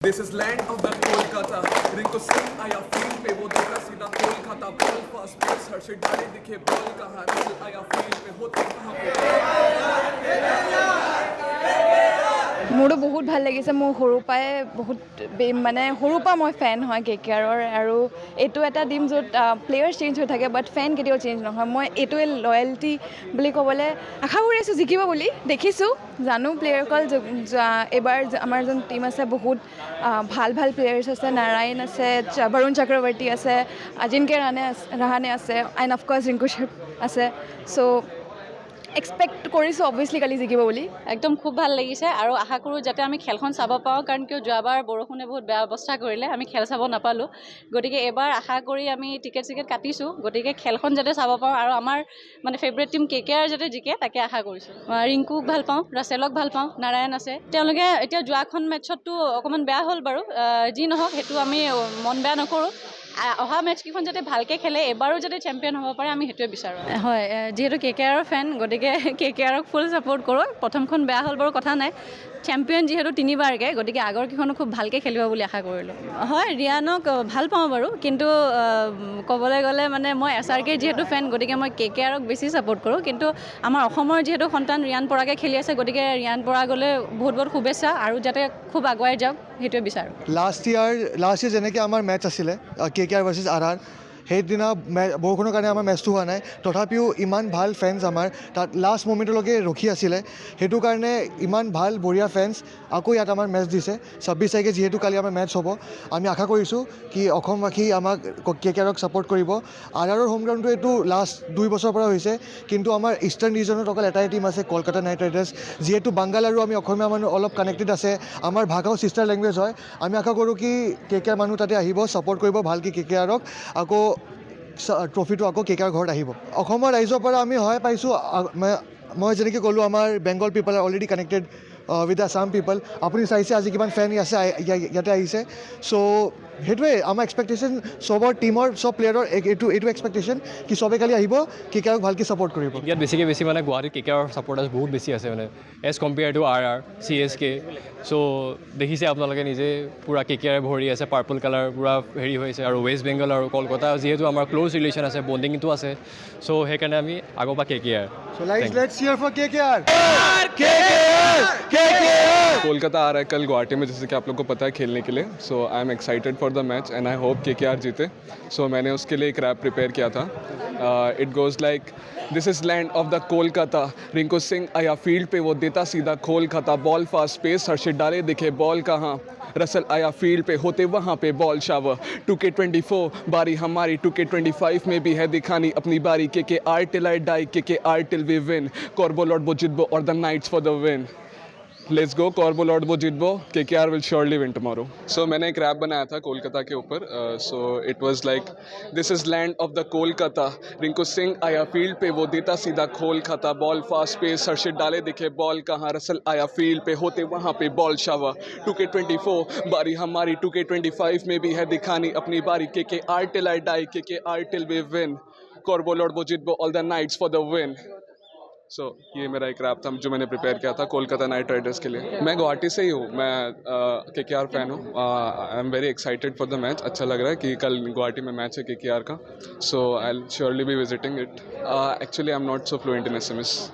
This is land of the Kolkata. Rinku Singh आया field पे वो देखा सीधा कोलकाता बॉल फास्ट पेस हर से डाले दिखे बॉल कहाँ रसल आया फील्ड पे होते कहाँ पे মোৰো বহুত ভাল লাগিছে। মোৰ সৰুৰ পৰাই বহুত মানে সৰুৰ পৰা মই ফেন হয় KKRৰ আৰু এইটো এটা টীম য'ত প্লেয়াৰ্ছ চেঞ্জ হৈ থাকে বাট ফেন কেতিয়াও চেঞ্জ নহয়। মই এইটোৱে লয়েলটি বুলি ক'বলৈ আশা কৰি আছোঁ জিকিব বুলি। দেখিছোঁ জানো প্লেয়াৰসকল এইবাৰ আমাৰ যোন টীম আছে বহুত ভাল ভাল প্লেয়াৰ্ছ আছে। নাৰায়ণ আছে, বৰুণ চক্ৰৱৰ্তী আছে, আজিংক্য ৰাহানে আছে এণ্ড অফক'ৰ্ছ ৰিংকু সিং আছে। চ' এক্সপেক্ট কৰিছোঁ অবভিয়াছলি কালি জিকিব বুলি। একদম খুব ভাল লাগিছে আৰু আশা কৰোঁ যাতে আমি খেলখন চাব পাওঁ, কাৰণ কিয় যোৱাবাৰ বৰষুণে বহুত বেয়া অৱস্থা কৰিলে, আমি খেল চাব নাপালোঁ। গতিকে এইবাৰ আশা কৰি আমি টিকেট কাটিছোঁ। গতিকে খেলখন যাতে চাব পাওঁ আৰু আমাৰ মানে ফেভৰেট টীম KKR যাতে জিকে তাকে আশা কৰিছোঁ। ৰিংকুক ভাল পাওঁ, ৰাছেলক ভাল পাওঁ, নাৰায়ণ আছে। তেওঁলোকে এতিয়া যোৱাখন মেটছততো অকণমান বেয়া হ'ল বাৰু, যি নহওক সেইটো আমি মন বেয়া নকৰোঁ। অহা মেটছকেইখন যাতে ভালকৈ খেলে, এবাৰো যাতে চেম্পিয়ন হ'ব পাৰে আমি সেইটোৱে বিচাৰোঁ। হয়, যিহেতু KKRৰ ফেন গতিকে KKRক ফুল ছাপোৰ্ট কৰোঁ। প্ৰথমখন বেয়া হ'ল বাৰু কথা নাই, চেম্পিয়ন যিহেতু তিনিবাৰকৈ, গতিকে আগৰকেইখনো খুব ভালকৈ খেলিব বুলি আশা কৰিলোঁ। হয়, ৰিয়ানক ভাল পাওঁ বাৰু, কিন্তু ক'বলৈ গ'লে মানে মই SRKৰ যিহেতু ফেন গতিকে মই KKRক বেছি ছাপোৰ্ট কৰোঁ। কিন্তু আমাৰ অসমৰ যিহেতু সন্তান ৰিয়ান পৰাগে খেলি আছে, গতিকে ৰিয়ান পৰাগলৈ বহুত বহুত শুভেচ্ছা আৰু যাতে খুব আগুৱাই যাওক সেইটোৱে বিচাৰোঁ। লাষ্ট ইয়াৰ যেনেকৈ আমাৰ মেটচ আছিলে KKR ভাৰ্চেছ RR, সেইদিনা বৰষুণৰ কাৰণে আমাৰ মেটচটো হোৱা নাই, তথাপিও ইমান ভাল ফেন্স আমাৰ তাত লাষ্ট মমেণ্টলৈকে ৰখি আছিলে। সেইটো কাৰণে ইমান ভাল বঢ়িয়া ফেন্স আকৌ ইয়াত আমাৰ মেটচ দিছে। 26 তাৰিখে যিহেতু কালি আমাৰ মেটচ হ'ব, আমি আশা কৰিছোঁ কি অসমবাসী আমাক KKRক ছাপোৰ্ট কৰিব। RRৰ হোম গ্ৰাউণ্ডটো এইটো লাষ্ট 2 বছৰৰ পৰা হৈছে, কিন্তু আমাৰ ইষ্টাৰ্ণ ৰিজনত অকল এটাই টীম আছে, কলকাতা নাইট ৰাইডাৰ্ছ। যিহেতু বাংগাল আৰু আমি অসমীয়া মানুহ অলপ কানেক্টেড আছে, আমাৰ ভাষাও ছিষ্টাৰ লেংগুৱেজ হয়। আমি আশা কৰোঁ কি KKR মানুহ তাতে আহিব, ছাপোৰ্ট কৰিব ভালকৈ KKRক, আকৌ ট্ৰফিটো আকৌ KKR ঘৰত আহিব। অসমৰ ৰাইজৰ পৰা আমি সহায় পাইছোঁ। মই যেনেকৈ ক'লোঁ আমাৰ Bengal people are already connected with Assam people. আপুনি চাইছে আজি কিমান ফেন ইয়াতে আহিছে। চ' সেইটোৱে আমাৰ এক্সপেক্টেশ্যন, চবৰ টীমৰ চব প্লেয়াৰৰ এইটো এক্সপেক্টেশ্যন কি চবে কালি আহিব, KKRক ভালকৈ ছাপোৰ্ট কৰিব। ইয়াত বেছি মানে গুৱাহাটীত KKR ছাপৰ্টাৰ্ছ বহুত বেছি আছে মানে as compare to RR CSK। So' দেখিছে আপোনালোকে নিজে পূৰা KKR ভৰি আছে, পাৰ্পল কালাৰ পূৰা হেৰি হৈছে। আৰু ৱেষ্ট বেংগল আৰু কলকাতা যিহেতু আমাৰ ক্ল'জ ৰিলেশ্যন আছে, বণ্ডিংটো আছে, চ' সেইকাৰণে আমি আগৰ পৰা KKR। So let's cheer for KKR. Kolkata आ रहा है कल गुवाहाटी में, जैसे कि आप लोग को पता है, खेलने के लिए। So I am excited for the match and I hope KKR जीते। सो मैंने उसके लिए एक रैप प्रिपेयर किया था। It goes like this is land of the Kolkata, Rinku Singh आया फील्ड पे वो देता सीधा खोल खाता, बॉल फास्ट पेस हर्षित डाले दिखे बॉल कहाँ, रसल आया फील्ड पे होते वहाँ पे बॉल शावर। 2K24 बारी हमारी, 2K25 में भी है दिखानी अपनी बारी। KKR till I die, KKR till we win, Corbo Lord Bojidbo or the Knights for the win. Let's go कॉर्बो लॉर्ड वो जितबो, KKR will surely win tomorrow. So मैंने एक रैप बनाया था कोलकाता के ऊपर। So it was like this is land of the Kolkata, Rinku Singh आया फील्ड पे वो देता सीधा खोल खाता, बॉल फास्ट पेस हर्षित डाले दिखे बॉल कहाँ, रसल आया फील्ड पे होते वहाँ पे बॉल शावर। 2K24 बारी हमारी, 2K25 में भी है दिखानी अपनी बारी। KKR till I die, KKR till we win, कॉर्बो लॉर्ड वो जितबो all the Knights for the win. So ये मेरा एक रैप था जो मैंने प्रिपेयर किया था कोलकाता नाइट राइडर्स के लिए। मैं गुवाहाटी से ही हूँ, मैं KKR फैन हूँ। I am very excited for the match. अच्छा लग रहा है कि कल गुवाहाटी में मैच है KKR का। So I will surely be visiting it. Actually I am not so fluent in SMS।